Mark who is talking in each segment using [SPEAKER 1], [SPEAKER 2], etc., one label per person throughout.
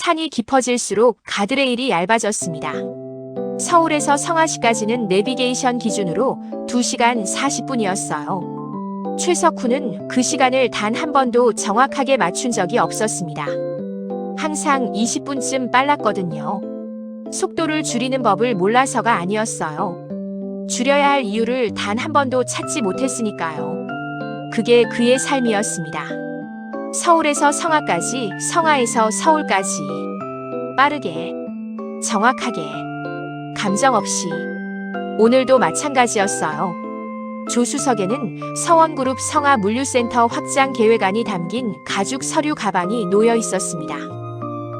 [SPEAKER 1] 산이 깊어질수록 가드레일이 얇아졌습니다. 서울에서 성화시까지는 내비게이션 기준으로 2시간 40분이었어요. 최석훈은 그 시간을 단 한 번도 정확하게 맞춘 적이 없었습니다. 항상 20분쯤 빨랐거든요. 속도를 줄이는 법을 몰라서가 아니었어요. 줄여야 할 이유를 단 한 번도 찾지 못했으니까요. 그게 그의 삶이었습니다. 서울에서 성화까지, 성화에서 서울까지. 빠르게, 정확하게, 감정 없이. 오늘도 마찬가지였어요. 조수석에는 서원그룹 성화물류센터 확장 계획안이 담긴 가죽 서류 가방이 놓여 있었습니다.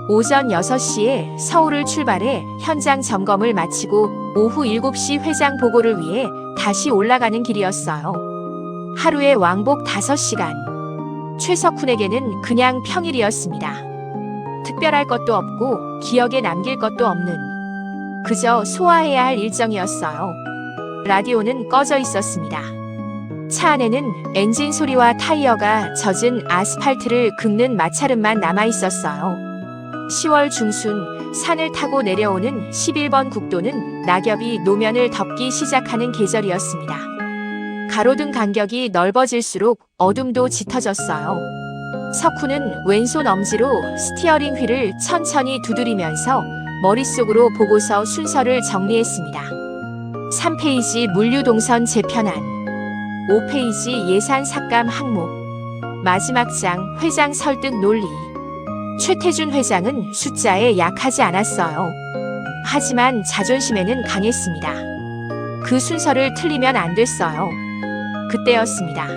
[SPEAKER 1] 오전 6시에 서울을 출발해 현장 점검을 마치고 오후 7시 회장 보고를 위해 다시 올라가는 길이었어요. 하루에 왕복 5시간. 최석훈에게는 그냥 평일이었습니다. 특별할 것도 없고 기억에 남길 것도 없는 그저 소화해야 할 일정이었어요. 라디오는 꺼져 있었습니다. 차 안에는 엔진 소리와 타이어가 젖은 아스팔트를 긁는 마찰음만 남아 있었어요. 10월 중순 산을 타고 내려오는 11번 국도는 낙엽이 노면을 덮기 시작하는 계절이었습니다. 가로등 간격이 넓어질수록 어둠도 짙어졌어요. 석훈은 왼손 엄지로 스티어링 휠을 천천히 두드리면서 머릿속으로 보고서 순서를 정리했습니다. 3페이지 물류동선 재편안, 5페이지 예산 삭감 항목, 마지막 장 회장 설득 논리. 최태준 회장은 숫자에 약하지 않았어요. 하지만 자존심에는 강했습니다. 그 순서를 틀리면 안 됐어요. 그때였습니다.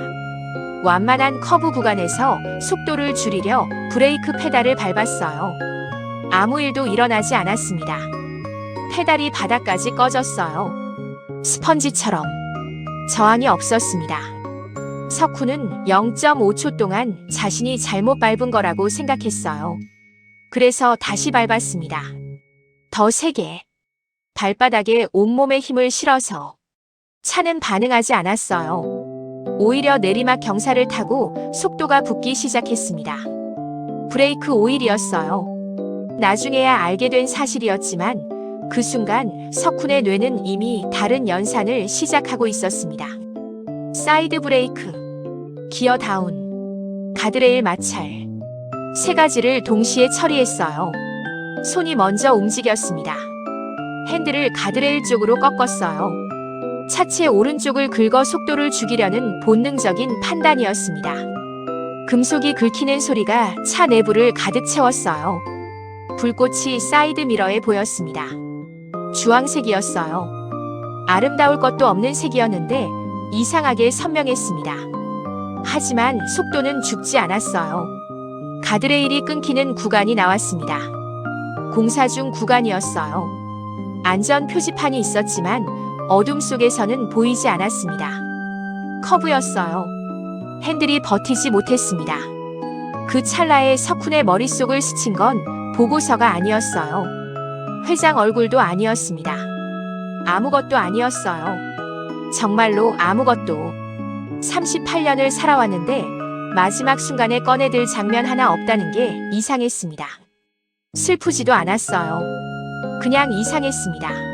[SPEAKER 1] 완만한 커브 구간에서 속도를 줄이려 브레이크 페달을 밟았어요. 아무 일도 일어나지 않았습니다. 페달이 바닥까지 꺼졌어요. 스펀지처럼. 저항이 없었습니다. 석훈은 0.5초 동안 자신이 잘못 밟은 거라고 생각했어요. 그래서 다시 밟았습니다. 더 세게. 발바닥에 온몸의 힘을 실어서. 차는 반응하지 않았어요. 오히려 내리막 경사를 타고 속도가 붙기 시작했습니다. 브레이크 오일이었어요. 나중에야 알게 된 사실이었지만 그 순간 석훈의 뇌는 이미 다른 연산을 시작하고 있었습니다. 사이드 브레이크, 기어 다운, 가드레일 마찰. 세 가지를 동시에 처리했어요. 손이 먼저 움직였습니다. 핸들을 가드레일 쪽으로 꺾었어요. 차체 오른쪽을 긁어 속도를 죽이려는 본능적인 판단이었습니다. 금속이 긁히는 소리가 차 내부를 가득 채웠어요. 불꽃이 사이드 미러에 보였습니다. 주황색이었어요. 아름다울 것도 없는 색이었는데 이상하게 선명했습니다. 하지만 속도는 죽지 않았어요. 가드레일이 끊기는 구간이 나왔습니다. 공사 중 구간이었어요. 안전 표지판이 있었지만 어둠 속에서는 보이지 않았습니다. 커브였어요. 핸들이 버티지 못했습니다. 그 찰나에 석훈의 머릿속을 스친 건 보고서가 아니었어요. 회장 얼굴도 아니었습니다. 아무것도 아니었어요. 정말로 아무것도. 38년을 살아왔는데 마지막 순간에 꺼내들 장면 하나 없다는 게 이상했습니다. 슬프지도 않았어요. 그냥 이상했습니다.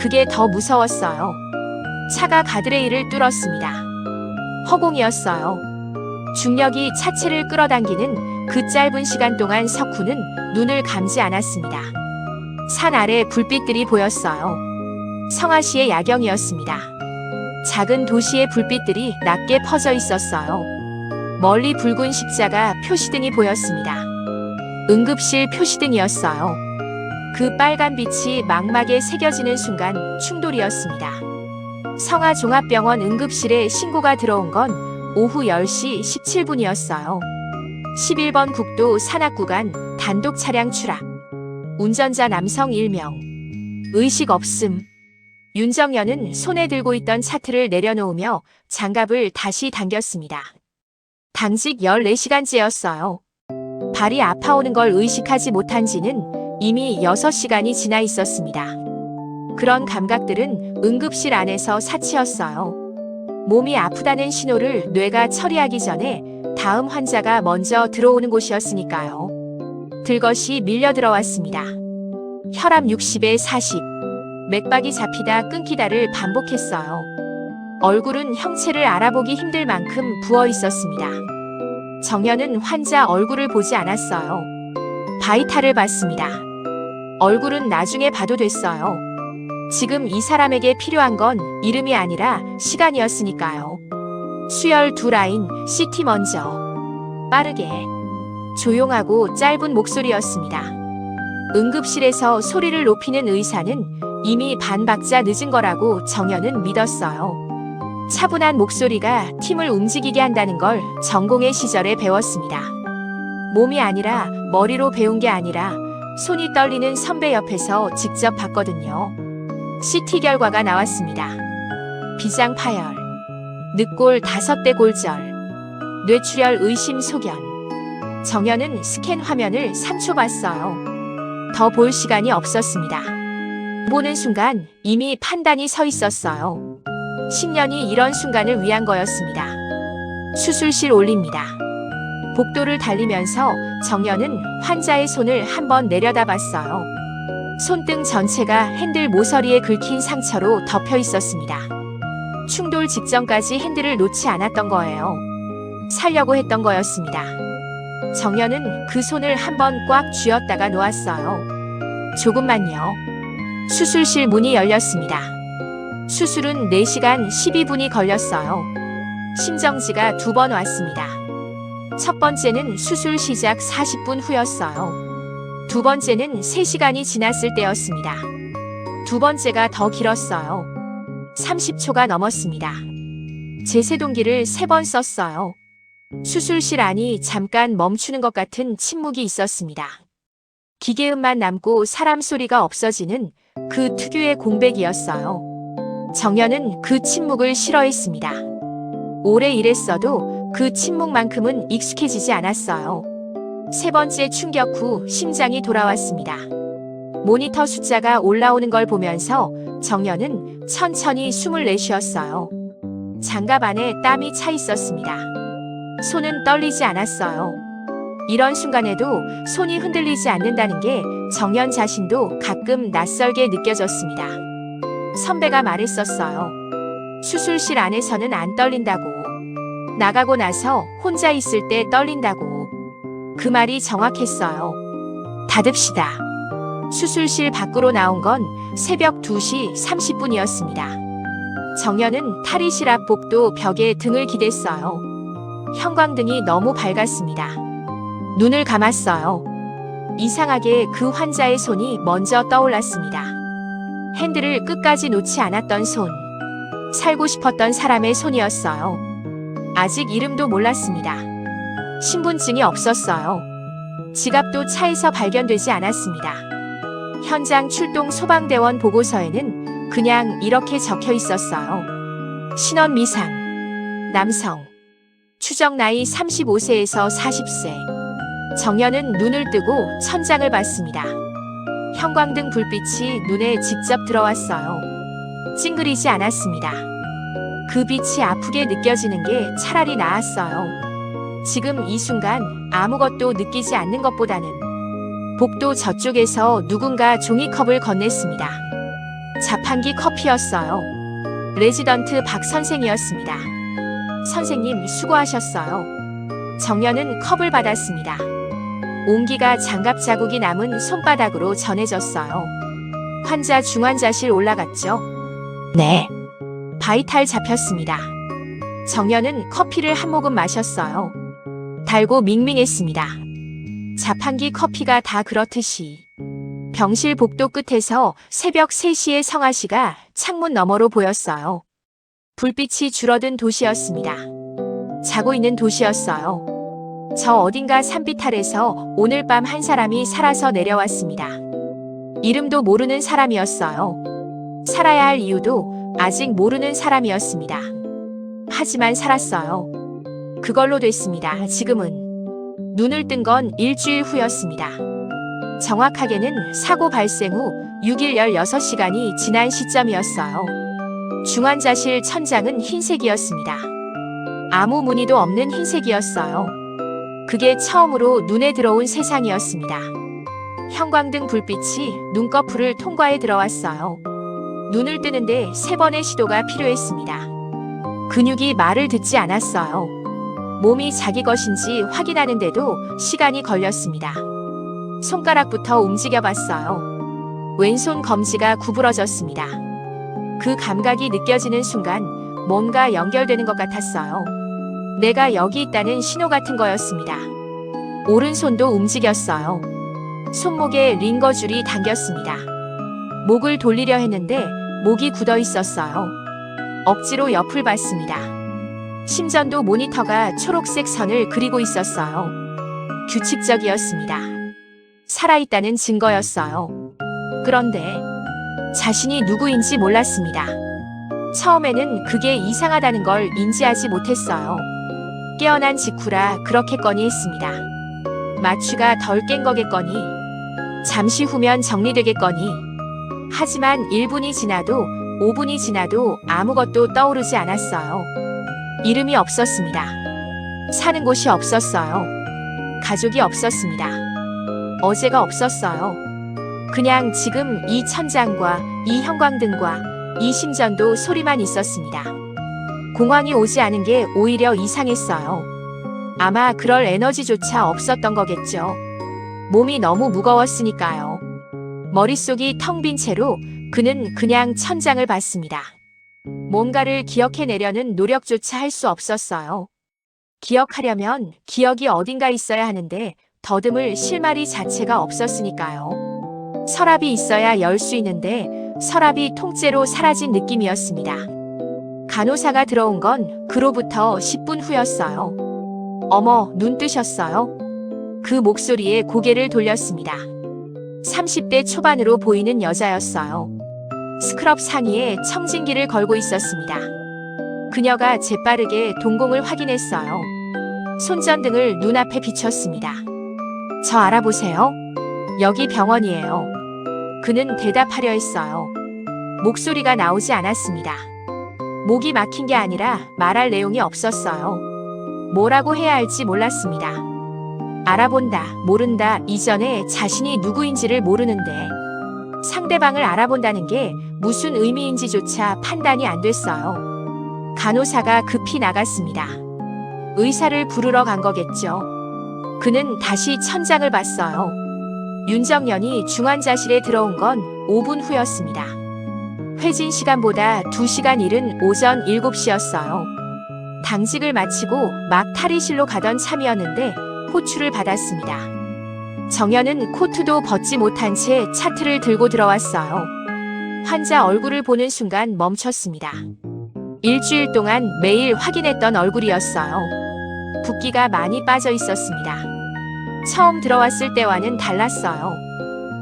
[SPEAKER 1] 그게 더 무서웠어요. 차가 가드레일을 뚫었습니다. 허공이었어요. 중력이 차체를 끌어당기는 그 짧은 시간 동안 석훈은 눈을 감지 않았습니다. 산 아래 불빛들이 보였어요. 성화시의 야경이었습니다. 작은 도시의 불빛들이 낮게 퍼져 있었어요. 멀리 붉은 십자가 표시등이 보였습니다. 응급실 표시등이었어요. 그 빨간 빛이 망막에 새겨지는 순간 충돌이었습니다. 성화종합병원 응급실에 신고가 들어온 건 오후 10시 17분이었어요. 11번 국도 산악구간 단독 차량 추락. 운전자 남성 1명. 의식 없음. 윤정연은 손에 들고 있던 차트를 내려놓으며 장갑을 다시 당겼습니다. 당직 14시간째였어요. 발이 아파오는 걸 의식하지 못한 지는 이미 6시간이 지나 있었습니다. 그런 감각들은 응급실 안에서 사치였어요. 몸이 아프다는 신호를 뇌가 처리하기 전에 다음 환자가 먼저 들어오는 곳이었으니까요. 들것이 밀려 들어왔습니다. 혈압 60에 40, 맥박이 잡히다 끊기다를 반복했어요. 얼굴은 형체를 알아보기 힘들 만큼 부어 있었습니다. 정연은 환자 얼굴을 보지 않았어요. 바이탈을 봤습니다. 얼굴은 나중에 봐도 됐어요. 지금 이 사람에게 필요한 건 이름이 아니라 시간이었으니까요. 수혈 2라인, CT 먼저. 빠르게. 조용하고 짧은 목소리였습니다. 응급실에서 소리를 높이는 의사는 이미 반 박자 늦은 거라고 정연은 믿었어요. 차분한 목소리가 팀을 움직이게 한다는 걸 전공의 시절에 배웠습니다. 몸이 아니라 머리로 배운 게 아니라 손이 떨리는 선배 옆에서 직접 봤거든요. CT 결과가 나왔습니다. 비장 파열, 늑골 5대 골절, 뇌출혈 의심 소견. 정연은 스캔 화면을 3초 봤어요. 더 볼 시간이 없었습니다. 보는 순간 이미 판단이 서 있었어요. 10년이 이런 순간을 위한 거였습니다. 수술실 올립니다. 복도를 달리면서 정연은 환자의 손을 한번 내려다봤어요. 손등 전체가 핸들 모서리에 긁힌 상처로 덮여 있었습니다. 충돌 직전까지 핸들을 놓지 않았던 거예요. 살려고 했던 거였습니다. 정연은 그 손을 한번 꽉 쥐었다가 놓았어요. 조금만요. 수술실 문이 열렸습니다. 수술은 4시간 12분이 걸렸어요. 심정지가 2번 왔습니다. 첫 번째는 수술 시작 40분 후였어요. 두 번째는 3시간이 지났을 때였습니다. 두 번째가 더 길었어요. 30초가 넘었습니다. 제세동기를 3번 썼어요. 수술실 안이 잠깐 멈추는 것 같은 침묵이 있었습니다. 기계음만 남고 사람 소리가 없어지는 그 특유의 공백이었어요. 정연은 그 침묵을 싫어했습니다. 오래 일했어도 그 침묵만큼은 익숙해지지 않았어요. 3번째 충격 후 심장이 돌아왔습니다. 모니터 숫자가 올라오는 걸 보면서 정연은 천천히 숨을 내쉬었어요. 장갑 안에 땀이 차 있었습니다. 손은 떨리지 않았어요. 이런 순간에도 손이 흔들리지 않는다는 게 정연 자신도 가끔 낯설게 느껴졌습니다. 선배가 말했었어요. 수술실 안에서는 안 떨린다고. 나가고 나서 혼자 있을 때 떨린다고. 그 말이 정확했어요. 닫읍시다. 수술실 밖으로 나온 건 새벽 2시 30분이었습니다. 정연은 탈의실 앞 복도 벽에 등을 기댔어요. 형광등이 너무 밝았습니다. 눈을 감았어요. 이상하게 그 환자의 손이 먼저 떠올랐습니다. 핸들을 끝까지 놓지 않았던 손. 살고 싶었던 사람의 손이었어요. 아직 이름도 몰랐습니다. 신분증이 없었어요. 지갑도 차에서 발견되지 않았습니다. 현장 출동 소방대원 보고서에는 그냥 이렇게 적혀 있었어요. 신원 미상. 남성. 추정 나이 35세에서 40세. 정연은 눈을 뜨고 천장을 봤습니다. 형광등 불빛이 눈에 직접 들어왔어요. 찡그리지 않았습니다. 그 빛이 아프게 느껴지는 게 차라리 나았어요. 지금 이 순간 아무것도 느끼지 않는 것보다는. 복도 저쪽에서 누군가 종이컵을 건넸습니다. 자판기 커피였어요. 레지던트 박 선생이었습니다. 선생님 수고하셨어요. 정연은 컵을 받았습니다. 온기가 장갑 자국이 남은 손바닥으로 전해졌어요. 환자 중환자실 올라갔죠? 네. 바이탈 잡혔습니다. 정연은 커피를 한 모금 마셨어요. 달고 밍밍했습니다. 자판기 커피가 다 그렇듯이. 병실 복도 끝에서 새벽 3시의 성아씨가 창문 너머로 보였어요. 불빛이 줄어든 도시였습니다. 자고 있는 도시였어요. 저 어딘가 산비탈에서 오늘 밤 한 사람이 살아서 내려왔습니다. 이름도 모르는 사람이었어요. 살아야 할 이유도 아직 모르는 사람이었습니다. 하지만 살았어요. 그걸로 됐습니다. 지금은. 눈을 뜬 건 일주일 후였습니다. 정확하게는 사고 발생 후 6일 16시간이 지난 시점이었어요. 중환자실 천장은 흰색이었습니다. 아무 무늬도 없는 흰색이었어요. 그게 처음으로 눈에 들어온 세상이었습니다. 형광등 불빛이 눈꺼풀을 통과해 들어왔어요. 눈을 뜨는데 3번의 시도가 필요했습니다. 근육이 말을 듣지 않았어요. 몸이 자기 것인지 확인하는데도 시간이 걸렸습니다. 손가락부터 움직여 봤어요. 왼손 검지가 구부러졌습니다. 그 감각이 느껴지는 순간 뭔가 연결되는 것 같았어요. 내가 여기 있다는 신호 같은 거였습니다. 오른손도 움직였어요. 손목에 링거줄이 당겼습니다. 목을 돌리려 했는데 목이 굳어 있었어요. 억지로 옆을 봤습니다. 심전도 모니터가 초록색 선을 그리고 있었어요. 규칙적이었습니다. 살아있다는 증거였어요. 그런데 자신이 누구인지 몰랐습니다. 처음에는 그게 이상하다는 걸 인지하지 못했어요. 깨어난 직후라 그렇겠거니 했습니다. 마취가 덜 깬 거겠거니. 잠시 후면 정리되겠거니. 하지만 1분이 지나도 5분이 지나도 아무것도 떠오르지 않았어요. 이름이 없었습니다. 사는 곳이 없었어요. 가족이 없었습니다. 어제가 없었어요. 그냥 지금 이 천장과 이 형광등과 이 심전도 소리만 있었습니다. 공황이 오지 않은 게 오히려 이상했어요. 아마 그럴 에너지조차 없었던 거겠죠. 몸이 너무 무거웠으니까요. 머릿속이 텅 빈 채로 그는 그냥 천장을 봤습니다. 뭔가를 기억해내려는 노력조차 할 수 없었어요. 기억하려면 기억이 어딘가 있어야 하는데 더듬을 실마리 자체가 없었으니까요. 서랍이 있어야 열 수 있는데 서랍이 통째로 사라진 느낌이었습니다. 간호사가 들어온 건 그로부터 10분 후였어요. 어머, 눈 뜨셨어요? 그 목소리에 고개를 돌렸습니다. 30대 초반으로 보이는 여자였어요. 스크럽 상의에 청진기를 걸고 있었습니다. 그녀가 재빠르게 동공을 확인했어요. 손전등을 눈앞에 비췄습니다. 저 알아보세요. 여기 병원이에요. 그는 대답하려 했어요. 목소리가 나오지 않았습니다. 목이 막힌 게 아니라 말할 내용이 없었어요. 뭐라고 해야 할지 몰랐습니다. 알아본다, 모른다 이전에 자신이 누구인지를 모르는데 상대방을 알아본다는 게 무슨 의미인지조차 판단이 안 됐어요. 간호사가 급히 나갔습니다. 의사를 부르러 간 거겠죠. 그는 다시 천장을 봤어요. 윤정연이 중환자실에 들어온 건 5분 후였습니다. 회진 시간보다 2시간 이른 오전 7시였어요. 당직을 마치고 막 탈의실로 가던 참이었는데 호출을 받았습니다. 정연은 코트도 벗지 못한 채 차트를 들고 들어왔어요. 환자 얼굴을 보는 순간 멈췄습니다. 일주일 동안 매일 확인했던 얼굴이었어요. 붓기가 많이 빠져 있었습니다. 처음 들어왔을 때와는 달랐어요.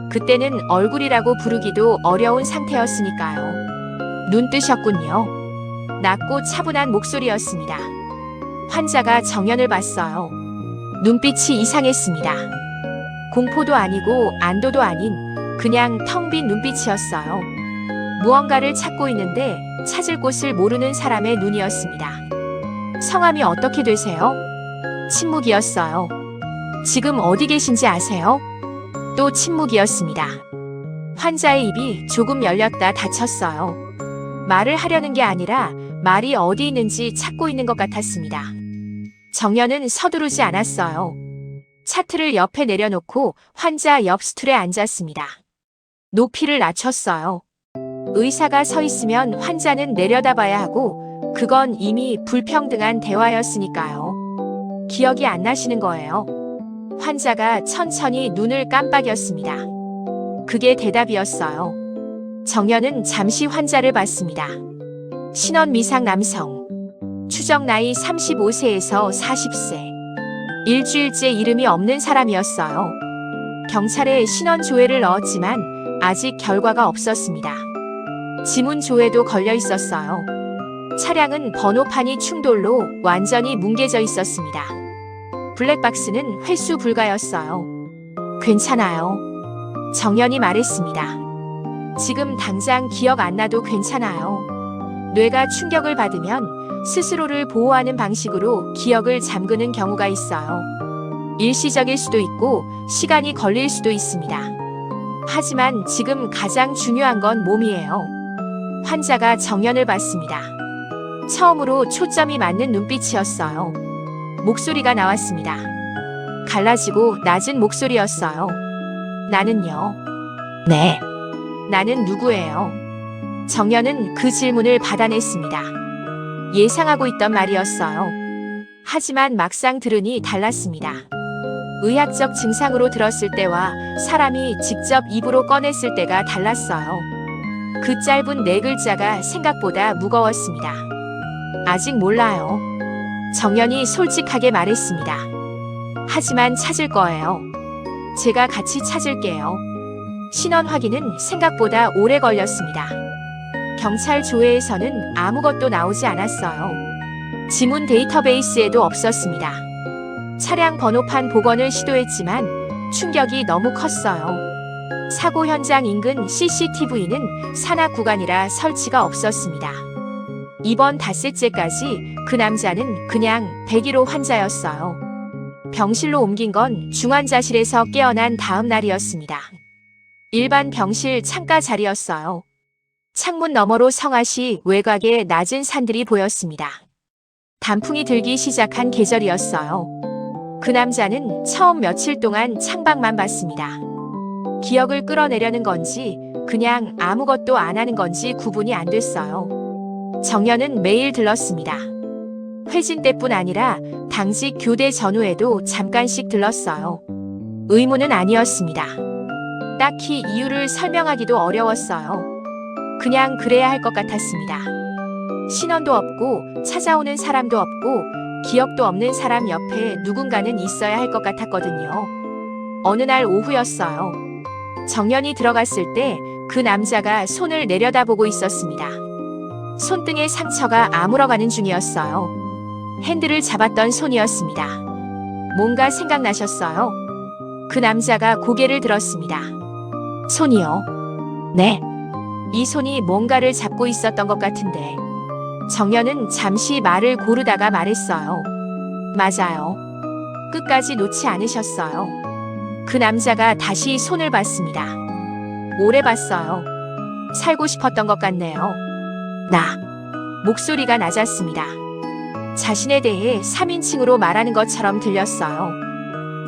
[SPEAKER 1] 그때는 얼굴이라고 부르기도 어려운 상태였으니까요. 눈 뜨셨군요. 낮고 차분한 목소리였습니다. 환자가 정연을 봤어요. 눈빛이 이상했습니다. 공포도 아니고 안도도 아닌 그냥 텅 빈 눈빛이었어요. 무언가를 찾고 있는데 찾을 곳을 모르는 사람의 눈이었습니다. 성함이 어떻게 되세요? 침묵이었어요. 지금 어디 계신지 아세요? 또 침묵이었습니다. 환자의 입이 조금 열렸다 닫혔어요. 말을 하려는 게 아니라 말이 어디 있는지 찾고 있는 것 같았습니다. 정연은 서두르지 않았어요. 차트를 옆에 내려놓고 환자 옆 스툴에 앉았습니다. 높이를 낮췄어요. 의사가 서 있으면 환자는 내려다봐야 하고 그건 이미 불평등한 대화였으니까요. 기억이 안 나시는 거예요. 환자가 천천히 눈을 깜빡였습니다. 그게 대답이었어요. 정연은 잠시 환자를 봤습니다. 신원 미상 남성. 추정 나이 35세에서 40세. 일주일째 이름이 없는 사람이었어요. 경찰에 신원 조회를 넣었지만 아직 결과가 없었습니다. 지문 조회도 걸려 있었어요. 차량은 번호판이 충돌로 완전히 뭉개져 있었습니다. 블랙박스는 회수 불가였어요. 괜찮아요. 정연이 말했습니다. 지금 당장 기억 안 나도 괜찮아요. 뇌가 충격을 받으면 스스로를 보호하는 방식으로 기억을 잠그는 경우가 있어요. 일시적일 수도 있고 시간이 걸릴 수도 있습니다. 하지만 지금 가장 중요한 건 몸이에요. 환자가 정연을 봤습니다. 처음으로 초점이 맞는 눈빛이었어요. 목소리가 나왔습니다. 갈라지고 낮은 목소리였어요. 나는요? 네. 나는 누구예요? 정연은 그 질문을 받아냈습니다. 예상하고 있던 말이었어요. 하지만 막상 들으니 달랐습니다. 의학적 증상으로 들었을 때와 사람이 직접 입으로 꺼냈을 때가 달랐어요. 그 짧은 4글자가 생각보다 무거웠습니다. 아직 몰라요. 정연이 솔직하게 말했습니다. 하지만 찾을 거예요. 제가 같이 찾을게요. 신원 확인은 생각보다 오래 걸렸습니다. 경찰 조회에서는 아무것도 나오지 않았어요. 지문 데이터베이스에도 없었습니다. 차량 번호판 복원을 시도했지만 충격이 너무 컸어요. 사고 현장 인근 CCTV는 산악 구간이라 설치가 없었습니다. 이번 닷새째까지 그 남자는 그냥 101호 환자였어요. 병실로 옮긴 건 중환자실에서 깨어난 다음 날이었습니다. 일반 병실 창가 자리였어요. 창문 너머로 성화시 외곽의 낮은 산들이 보였습니다. 단풍이 들기 시작한 계절이었어요. 그 남자는 처음 며칠 동안 창밖만 봤습니다. 기억을 끌어내려는 건지 그냥 아무것도 안 하는 건지 구분이 안 됐어요. 정연은 매일 들렀습니다. 회진 때뿐 아니라 당직 교대 전후에도 잠깐씩 들렀어요. 의무는 아니었습니다. 딱히 이유를 설명하기도 어려웠어요. 그냥 그래야 할 것 같았습니다. 신원도 없고 찾아오는 사람도 없고 기억도 없는 사람 옆에 누군가는 있어야 할 것 같았거든요. 어느 날 오후였어요. 정연이 들어갔을 때 그 남자가 손을 내려다보고 있었습니다. 손등에 상처가 아물어가는 중이었어요. 핸들을 잡았던 손이었습니다. 뭔가 생각나셨어요? 그 남자가 고개를 들었습니다. 손이요? 네. 이 손이 뭔가를 잡고 있었던 것 같은데. 정연은 잠시 말을 고르다가 말했어요. 맞아요. 끝까지 놓지 않으셨어요. 그 남자가 다시 손을 봤습니다. 오래 봤어요. 살고 싶었던 것 같네요. 나. 목소리가 낮았습니다. 자신에 대해 3인칭으로 말하는 것처럼 들렸어요.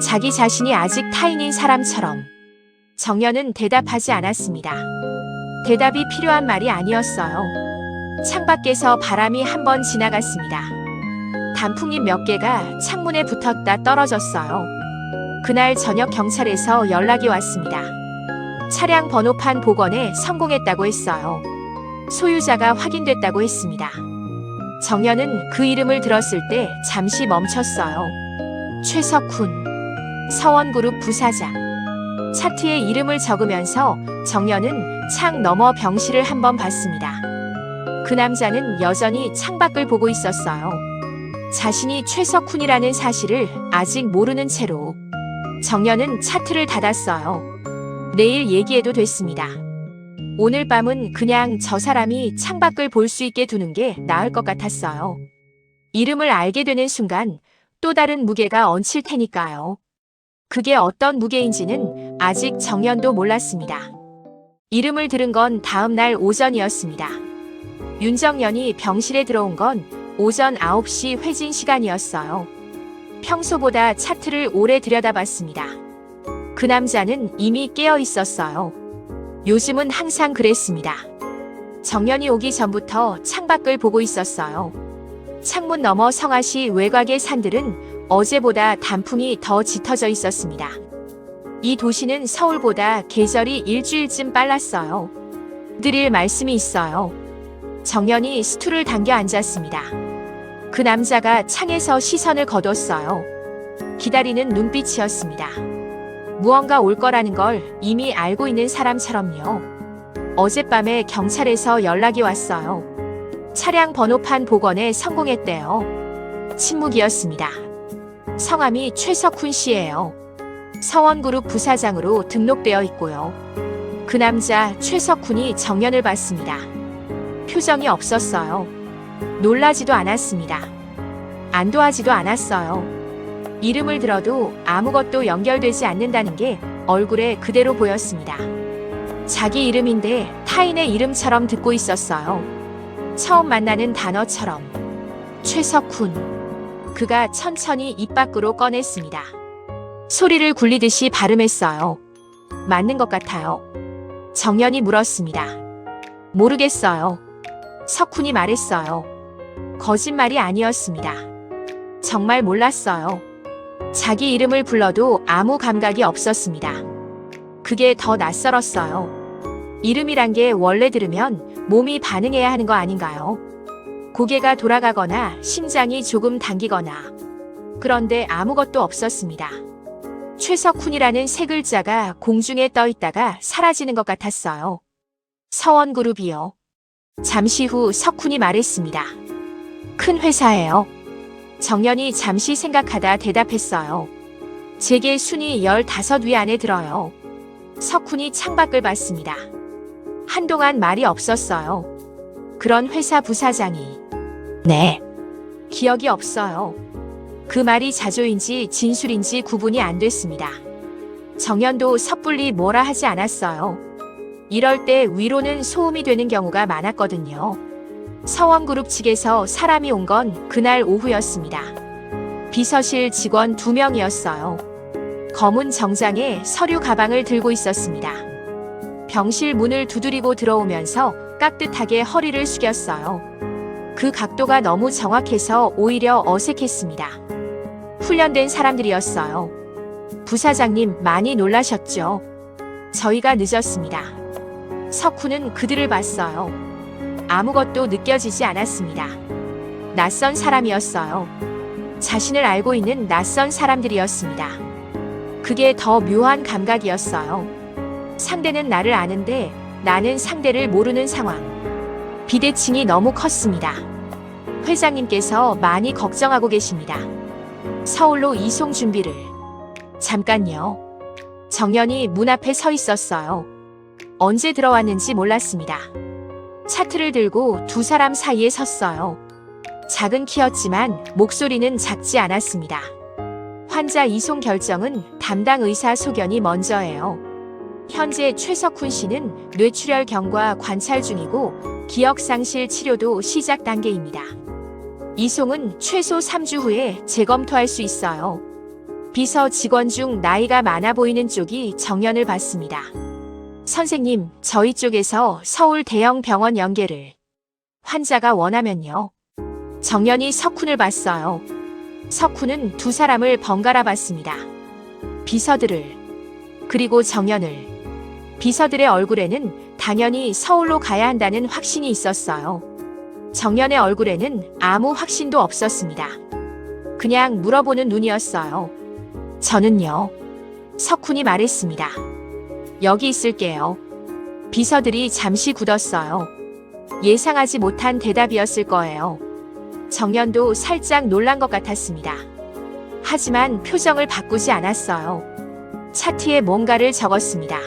[SPEAKER 1] 자기 자신이 아직 타인인 사람처럼. 정연은 대답하지 않았습니다. 대답이 필요한 말이 아니었어요. 창밖에서 바람이 한 번 지나갔습니다. 단풍잎 몇 개가 창문에 붙었다 떨어졌어요. 그날 저녁 경찰에서 연락이 왔습니다. 차량 번호판 복원에 성공했다고 했어요. 소유자가 확인됐다고 했습니다. 정연은 그 이름을 들었을 때 잠시 멈췄어요. 최석훈, 서원그룹 부사장. 차트에 이름을 적으면서 정연은 창 너머 병실을 한번 봤습니다. 그 남자는 여전히 창밖을 보고 있었어요. 자신이 최석훈이라는 사실을 아직 모르는 채로. 정연은 차트를 닫았어요. 내일 얘기해도 됐습니다. 오늘 밤은 그냥 저 사람이 창밖을 볼 수 있게 두는 게 나을 것 같았어요. 이름을 알게 되는 순간 또 다른 무게가 얹힐 테니까요. 그게 어떤 무게인지는 아직 정연도 몰랐습니다. 이름을 들은 건 다음 날 오전이었습니다. 윤정연이 병실에 들어온 건 오전 9시 회진 시간이었어요. 평소보다 차트를 오래 들여다봤습니다. 그 남자는 이미 깨어 있었어요. 요즘은 항상 그랬습니다. 정연이 오기 전부터 창밖을 보고 있었어요. 창문 너머 성화시 외곽의 산들은 어제보다 단풍이 더 짙어져 있었습니다. 이 도시는 서울보다 계절이 일주일쯤 빨랐어요. 드릴 말씀이 있어요. 정연이 스툴을 당겨 앉았습니다. 그 남자가 창에서 시선을 거뒀어요. 기다리는 눈빛이었습니다. 무언가 올 거라는 걸 이미 알고 있는 사람처럼요. 어젯밤에 경찰에서 연락이 왔어요. 차량 번호판 복원에 성공했대요. 침묵이었습니다. 성함이 최석훈 씨예요. 서원그룹 부사장으로 등록되어 있고요. 그 남자 최석훈이 정연을 봤습니다. 표정이 없었어요. 놀라지도 않았습니다. 안도하지도 않았어요. 이름을 들어도 아무것도 연결되지 않는다는 게 얼굴에 그대로 보였습니다. 자기 이름인데 타인의 이름처럼 듣고 있었어요. 처음 만나는 단어처럼. 최석훈. 그가 천천히 입 밖으로 꺼냈습니다. 소리를 굴리듯이 발음했어요. 맞는 것 같아요. 정연이 물었습니다. 모르겠어요. 석훈이 말했어요. 거짓말이 아니었습니다. 정말 몰랐어요. 자기 이름을 불러도 아무 감각이 없었습니다. 그게 더 낯설었어요. 이름이란 게 원래 들으면 몸이 반응해야 하는 거 아닌가요? 고개가 돌아가거나 심장이 조금 당기거나. 그런데 아무것도 없었습니다. 최석훈이라는 세 글자가 공중에 떠 있다가 사라지는 것 같았어요. 서원그룹이요. 잠시 후 석훈이 말했습니다. 큰 회사예요. 정연이 잠시 생각하다 대답했어요. 제게 순위 15위 안에 들어요. 석훈이 창밖을 봤습니다. 한동안 말이 없었어요. 그런 회사 부사장이. 네. 기억이 없어요. 그 말이 자조인지 진술인지 구분이 안 됐습니다. 정연도 섣불리 뭐라 하지 않았어요. 이럴 때 위로는 소음이 되는 경우가 많았거든요. 서원그룹 측에서 사람이 온 건 그날 오후였습니다. 비서실 직원 2명이었어요. 검은 정장에 서류 가방을 들고 있었습니다. 병실 문을 두드리고 들어오면서 깍듯하게 허리를 숙였어요. 그 각도가 너무 정확해서 오히려 어색했습니다. 훈련된 사람들이었어요. 부사장님 많이 놀라셨죠? 저희가 늦었습니다. 석훈은 그들을 봤어요. 아무것도 느껴지지 않았습니다. 낯선 사람이었어요. 자신을 알고 있는 낯선 사람들이었습니다. 그게 더 묘한 감각이었어요. 상대는 나를 아는데 나는 상대를 모르는 상황. 비대칭이 너무 컸습니다. 회장님께서 많이 걱정하고 계십니다. 서울로 이송 준비를. 잠깐요. 정연이 문 앞에 서 있었어요. 언제 들어왔는지 몰랐습니다. 차트를 들고 두 사람 사이에 섰어요. 작은 키였지만 목소리는 작지 않았습니다. 환자 이송 결정은 담당 의사 소견이 먼저예요. 현재 최석훈 씨는 뇌출혈 경과 관찰 중이고 기억상실 치료도 시작 단계입니다. 이송은 최소 3주 후에 재검토할 수 있어요. 비서 직원 중 나이가 많아 보이는 쪽이 정연을 봤습니다. 선생님, 저희 쪽에서 서울 대형 병원 연계를. 환자가 원하면요. 정연이 석훈을 봤어요. 석훈은 두 사람을 번갈아 봤습니다. 비서들을, 그리고 정연을. 비서들의 얼굴에는 당연히 서울로 가야 한다는 확신이 있었어요. 정연의 얼굴에는 아무 확신도 없었습니다. 그냥 물어보는 눈이었어요. 저는요. 석훈이 말했습니다. 여기 있을게요. 비서들이 잠시 굳었어요. 예상하지 못한 대답이었을 거예요. 정연도 살짝 놀란 것 같았습니다. 하지만 표정을 바꾸지 않았어요. 차트에 뭔가를 적었습니다.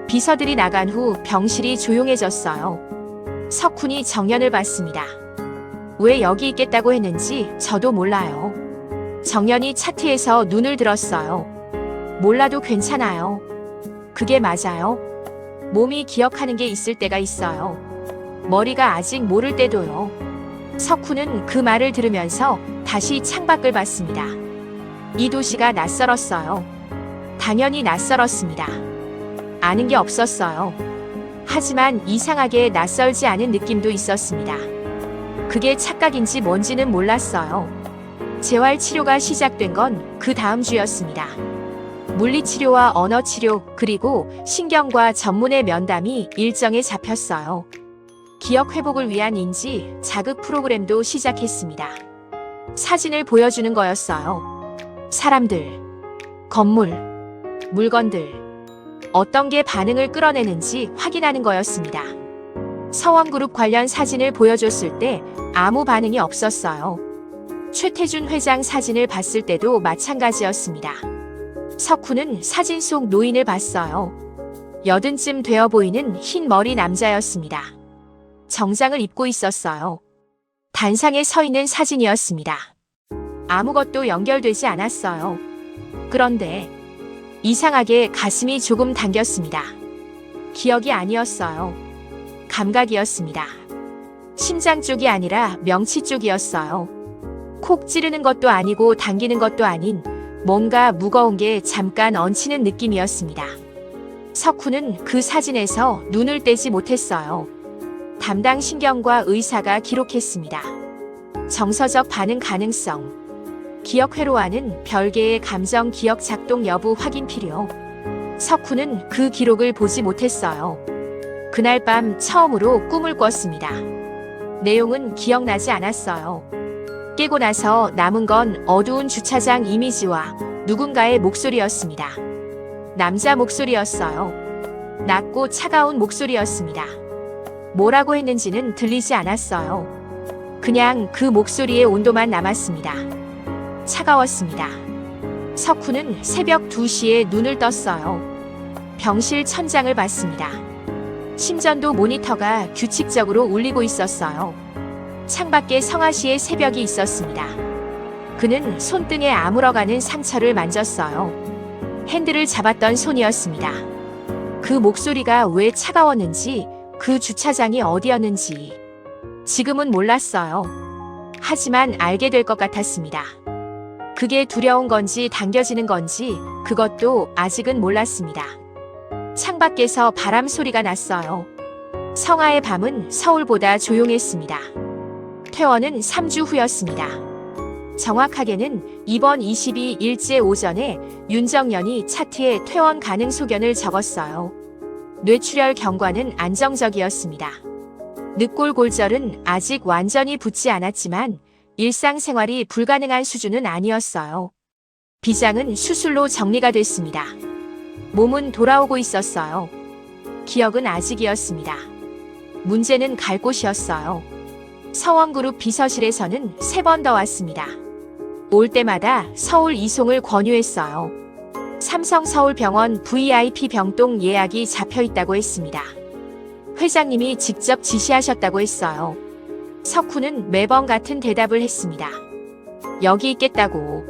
[SPEAKER 1] 비서들이 나간 후 병실이 조용해졌어요. 석훈이 정연을 봤습니다. 왜 여기 있겠다고 했는지 저도 몰라요. 정연이 차트에서 눈을 들었어요. 몰라도 괜찮아요. 그게 맞아요. 몸이 기억하는 게 있을 때가 있어요. 머리가 아직 모를 때도요. 석훈은 그 말을 들으면서 다시 창밖을 봤습니다. 이 도시가 낯설었어요. 당연히 낯설었습니다. 아는 게 없었어요. 하지만 이상하게 낯설지 않은 느낌도 있었습니다. 그게 착각인지 뭔지는 몰랐어요. 재활치료가 시작된 건 그 다음 주였습니다. 물리치료와 언어치료 그리고 신경과 전문의 면담이 일정에 잡혔어요. 기억 회복을 위한 인지 자극 프로그램도 시작했습니다. 사진을 보여주는 거였어요. 사람들, 건물, 물건들, 어떤 게 반응을 끌어내는지 확인하는 거였습니다. 서원그룹 관련 사진을 보여줬을 때 아무 반응이 없었어요. 최태준 회장 사진을 봤을 때도 마찬가지였습니다. 석훈은 사진 속 노인을 봤어요. 80쯤 되어 보이는 흰 머리 남자였습니다. 정장을 입고 있었어요. 단상에 서 있는 사진이었습니다. 아무것도 연결되지 않았어요. 그런데 이상하게 가슴이 조금 당겼습니다. 기억이 아니었어요. 감각이었습니다. 심장 쪽이 아니라 명치 쪽이었어요. 콕 찌르는 것도 아니고 당기는 것도 아닌 뭔가 무거운 게 잠깐 얹히는 느낌이었습니다. 석훈은 그 사진에서 눈을 떼지 못했어요. 담당 신경과 의사가 기록했습니다. 정서적 반응 가능성. 기억 회로와는 별개의 감정 기억 작동 여부 확인 필요. 석훈은 그 기록을 보지 못했어요. 그날 밤 처음으로 꿈을 꿨습니다. 내용은 기억나지 않았어요. 깨고 나서 남은 건 어두운 주차장 이미지와 누군가의 목소리였습니다. 남자 목소리였어요. 낮고 차가운 목소리였습니다. 뭐라고 했는지는 들리지 않았어요. 그냥 그 목소리의 온도만 남았습니다. 차가웠습니다. 석훈은 새벽 2시에 눈을 떴어요. 병실 천장을 봤습니다. 심전도 모니터가 규칙적으로 울리고 있었어요. 창밖에 성아씨의 새벽이 있었습니다. 그는 손등에 아물어가는 상처를 만졌어요. 핸들을 잡았던 손이었습니다. 그 목소리가 왜 차가웠는지, 그 주차장이 어디였는지 지금은 몰랐어요. 하지만 알게 될 것 같았습니다. 그게 두려운 건지 당겨지는 건지 그것도 아직은 몰랐습니다. 창밖에서 바람 소리가 났어요. 성화의 밤은 서울보다 조용했습니다. 퇴원은 3주 후였습니다. 정확하게는 이번 22일째 오전에 윤정연이 차트에 퇴원 가능 소견을 적었어요. 뇌출혈 경과는 안정적이었습니다. 늑골골절은 아직 완전히 붙지 않았지만 일상생활이 불가능한 수준은 아니었어요. 비장은 수술로 정리가 됐습니다. 몸은 돌아오고 있었어요. 기억은 아직이었습니다. 문제는 갈 곳이었어요. 서원그룹 비서실에서는 3번 더 왔습니다. 올 때마다 서울 이송을 권유했어요. 삼성서울병원 VIP 병동 예약이 잡혀 있다고 했습니다. 회장님이 직접 지시하셨다고 했어요. 석훈은 매번 같은 대답을 했습니다. 여기 있겠다고.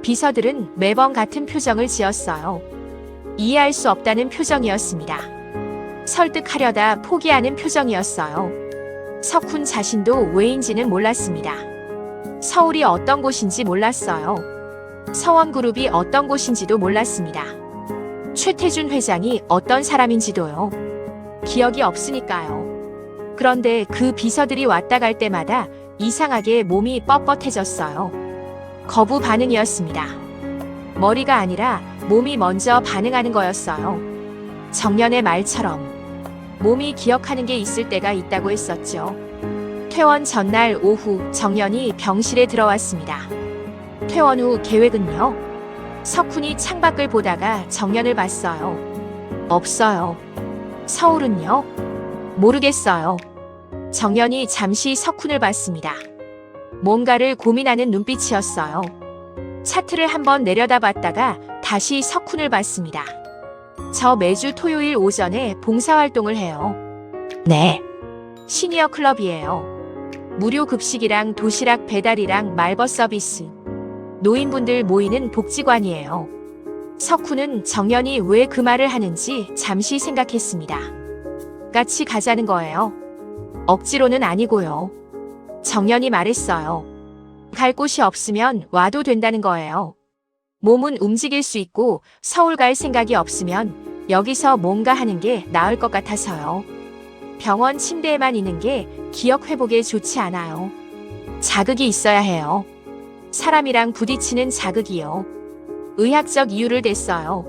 [SPEAKER 1] 비서들은 매번 같은 표정을 지었어요. 이해할 수 없다는 표정이었습니다. 설득하려다 포기하는 표정이었어요. 석훈 자신도 왜인지는 몰랐습니다. 서울이 어떤 곳인지 몰랐어요. 서원그룹이 어떤 곳인지도 몰랐습니다. 최태준 회장이 어떤 사람인지도요. 기억이 없으니까요. 그런데 그 비서들이 왔다 갈 때마다 이상하게 몸이 뻣뻣해졌어요. 거부 반응이었습니다. 머리가 아니라 몸이 먼저 반응하는 거였어요. 정연의 말처럼 몸이 기억하는 게 있을 때가 있다고 했었죠. 퇴원 전날 오후 정연이 병실에 들어왔습니다. 퇴원 후 계획은요? 석훈이 창밖을 보다가 정연을 봤어요. 없어요. 서울은요? 모르겠어요. 정연이 잠시 석훈을 봤습니다. 뭔가를 고민하는 눈빛이었어요. 차트를 한번 내려다봤다가 다시 석훈을 봤습니다. 저 매주 토요일 오전에 봉사활동을 해요. 네. 시니어 클럽이에요. 무료 급식이랑 도시락 배달이랑 말벗 서비스. 노인분들 모이는 복지관이에요. 석훈은 정연이 왜 그 말을 하는지 잠시 생각했습니다. 같이 가자는 거예요. 억지로는 아니고요. 정연이 말했어요. 갈 곳이 없으면 와도 된다는 거예요. 몸은 움직일 수 있고 서울 갈 생각이 없으면 여기서 뭔가 하는 게 나을 것 같아서요. 병원 침대에만 있는 게 기억 회복에 좋지 않아요. 자극이 있어야 해요. 사람이랑 부딪히는 자극이요. 의학적 이유를 댔어요.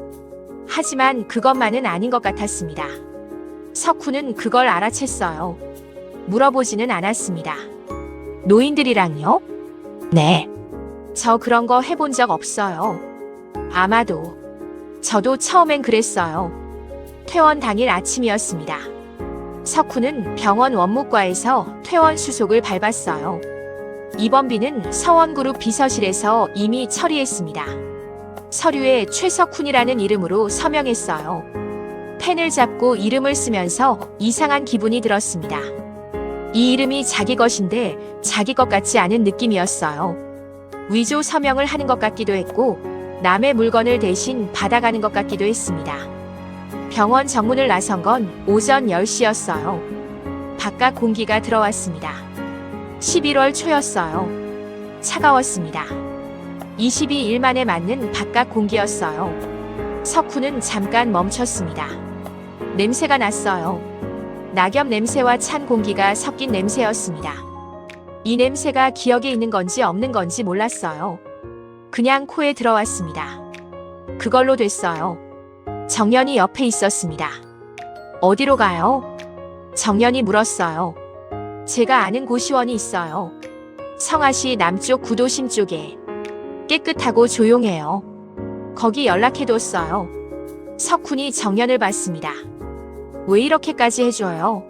[SPEAKER 1] 하지만 그것만은 아닌 것 같았습니다. 석훈은 그걸 알아챘어요. 물어보지는 않았습니다. 노인들이랑요? 네. 저 그런 거 해본 적 없어요. 아마도. 저도 처음엔 그랬어요. 퇴원 당일 아침이었습니다. 석훈은 병원 원무과에서 퇴원 수속을 밟았어요. 입원비는 서원그룹 비서실에서 이미 처리했습니다. 서류에 최석훈이라는 이름으로 서명했어요. 펜을 잡고 이름을 쓰면서 이상한 기분이 들었습니다. 이 이름이 자기 것인데 자기 것 같지 않은 느낌이었어요. 위조 서명을 하는 것 같기도 했고 남의 물건을 대신 받아가는 것 같기도 했습니다. 병원 정문을 나선 건 오전 10시였어요. 바깥 공기가 들어왔습니다. 11월 초였어요. 차가웠습니다. 22일 만에 맞는 바깥 공기였어요. 석훈은 잠깐 멈췄습니다. 냄새가 났어요. 낙엽 냄새와 찬 공기가 섞인 냄새였습니다. 이 냄새가 기억에 있는 건지 없는 건지 몰랐어요. 그냥 코에 들어왔습니다. 그걸로 됐어요. 정연이 옆에 있었습니다. 어디로 가요? 정연이 물었어요. 제가 아는 고시원이 있어요. 성화시 남쪽 구도심 쪽에. 깨끗하고 조용해요. 거기 연락해뒀어요. 석훈이 정연을 봤습니다. 왜 이렇게까지 해줘요?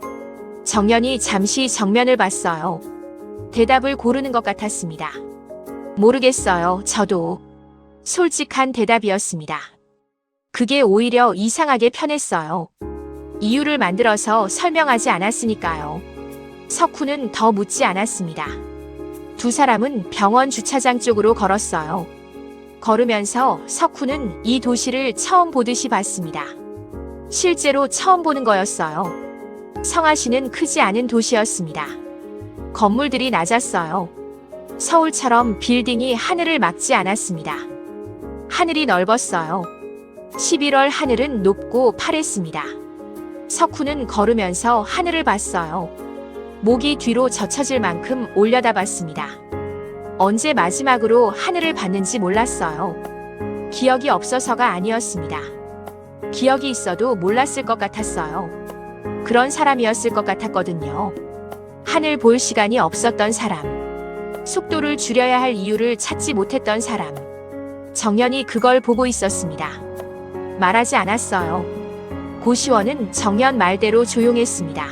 [SPEAKER 1] 정연이 잠시 정면을 봤어요. 대답을 고르는 것 같았습니다. 모르겠어요. 저도. 솔직한 대답이었습니다. 그게 오히려 이상하게 편했어요. 이유를 만들어서 설명하지 않았으니까요. 석훈은 더 묻지 않았습니다. 두 사람은 병원 주차장 쪽으로 걸었어요. 걸으면서 석훈은 이 도시를 처음 보듯이 봤습니다. 실제로 처음 보는 거였어요. 성화시는 크지 않은 도시였습니다. 건물들이 낮았어요. 서울처럼 빌딩이 하늘을 막지 않았습니다. 하늘이 넓었어요. 11월 하늘은 높고 파랬습니다. 석훈은 걸으면서 하늘을 봤어요. 목이 뒤로 젖혀질 만큼 올려다봤습니다. 언제 마지막으로 하늘을 봤는지 몰랐어요. 기억이 없어서가 아니었습니다. 기억이 있어도 몰랐을 것 같았어요. 그런 사람이었을 것 같았거든요. 하늘 볼 시간이 없었던 사람. 속도를 줄여야 할 이유를 찾지 못했던 사람. 정연이 그걸 보고 있었습니다. 말하지 않았어요. 고시원은 정연 말대로 조용했습니다.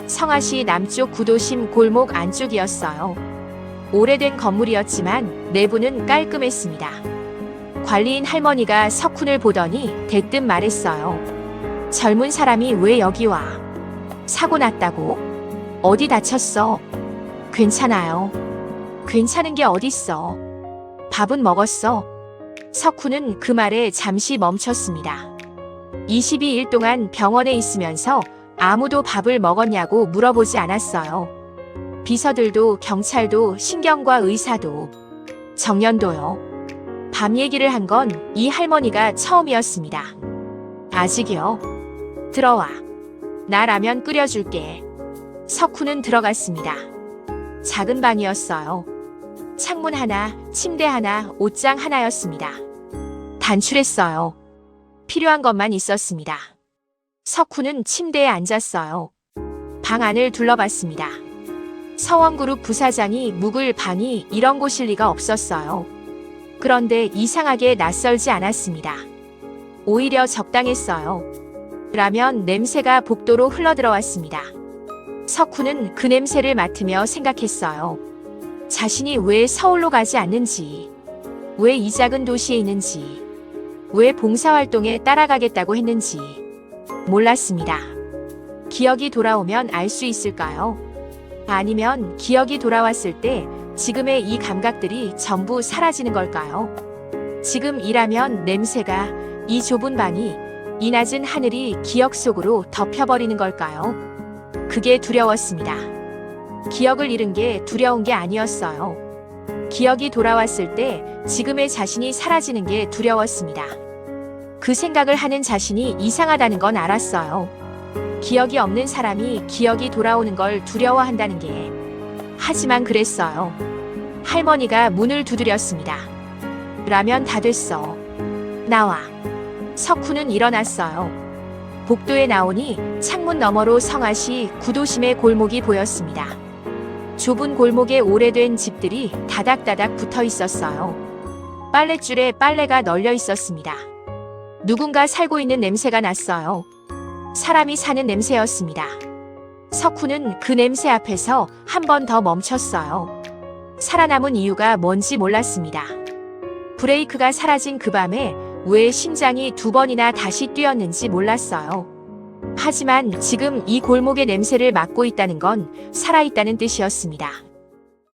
[SPEAKER 1] 성화시 남쪽 구도심 골목 안쪽이었어요. 오래된 건물이었지만 내부는 깔끔했습니다. 관리인 할머니가 석훈을 보더니 대뜸 말했어요. 젊은 사람이 왜 여기 와? 사고 났다고? 어디 다쳤어? 괜찮아요. 괜찮은 게 어딨어? 밥은 먹었어? 석훈은 그 말에 잠시 멈췄습니다. 22일 동안 병원에 있으면서 아무도 밥을 먹었냐고 물어보지 않았어요. 비서들도 경찰도 신경과 의사도 정연도요. 밤 얘기를 한 건 이 할머니가 처음이었습니다. 아직이요? 들어와. 나 라면 끓여줄게. 석훈은 들어갔습니다. 작은 방이었어요. 창문 하나, 침대 하나, 옷장 하나였습니다. 단출했어요. 필요한 것만 있었습니다. 석훈은 침대에 앉았어요. 방 안을 둘러봤습니다. 서원그룹 부사장이 묵을 방이 이런 곳일 리가 없었어요. 그런데 이상하게 낯설지 않았습니다. 오히려 적당했어요. 라면 냄새가 복도로 흘러들어왔습니다. 석훈은 그 냄새를 맡으며 생각했어요. 자신이 왜 서울로 가지 않는지, 왜 이 작은 도시에 있는지, 왜 봉사활동에 따라가겠다고 했는지 몰랐습니다. 기억이 돌아오면 알 수 있을까요? 아니면 기억이 돌아왔을 때 지금의 이 감각들이 전부 사라지는 걸까요? 지금 일하면 냄새가, 이 좁은 방이, 이 낮은 하늘이 기억 속으로 덮여버리는 걸까요? 그게 두려웠습니다. 기억을 잃은 게 두려운 게 아니었어요. 기억이 돌아왔을 때 지금의 자신이 사라지는 게 두려웠습니다. 그 생각을 하는 자신이 이상하다는 건 알았어요. 기억이 없는 사람이 기억이 돌아오는 걸 두려워한다는 게. 하지만 그랬어요. 할머니가 문을 두드렸습니다. 라면 다 됐어. 나와. 석훈은 일어났어요. 복도에 나오니 창문 너머로 성화시 구도심의 골목이 보였습니다. 좁은 골목에 오래된 집들이 다닥다닥 붙어 있었어요. 빨랫줄에 빨래가 널려 있었습니다. 누군가 살고 있는 냄새가 났어요. 사람이 사는 냄새였습니다. 석훈은 그 냄새 앞에서 한 번 더 멈췄어요. 살아남은 이유가 뭔지 몰랐습니다. 브레이크가 사라진 그 밤에 왜 심장이 2번이나 다시 뛰었는지 몰랐어요. 하지만 지금 이 골목의 냄새를 맡고 있다는 건 살아있다는 뜻이었습니다.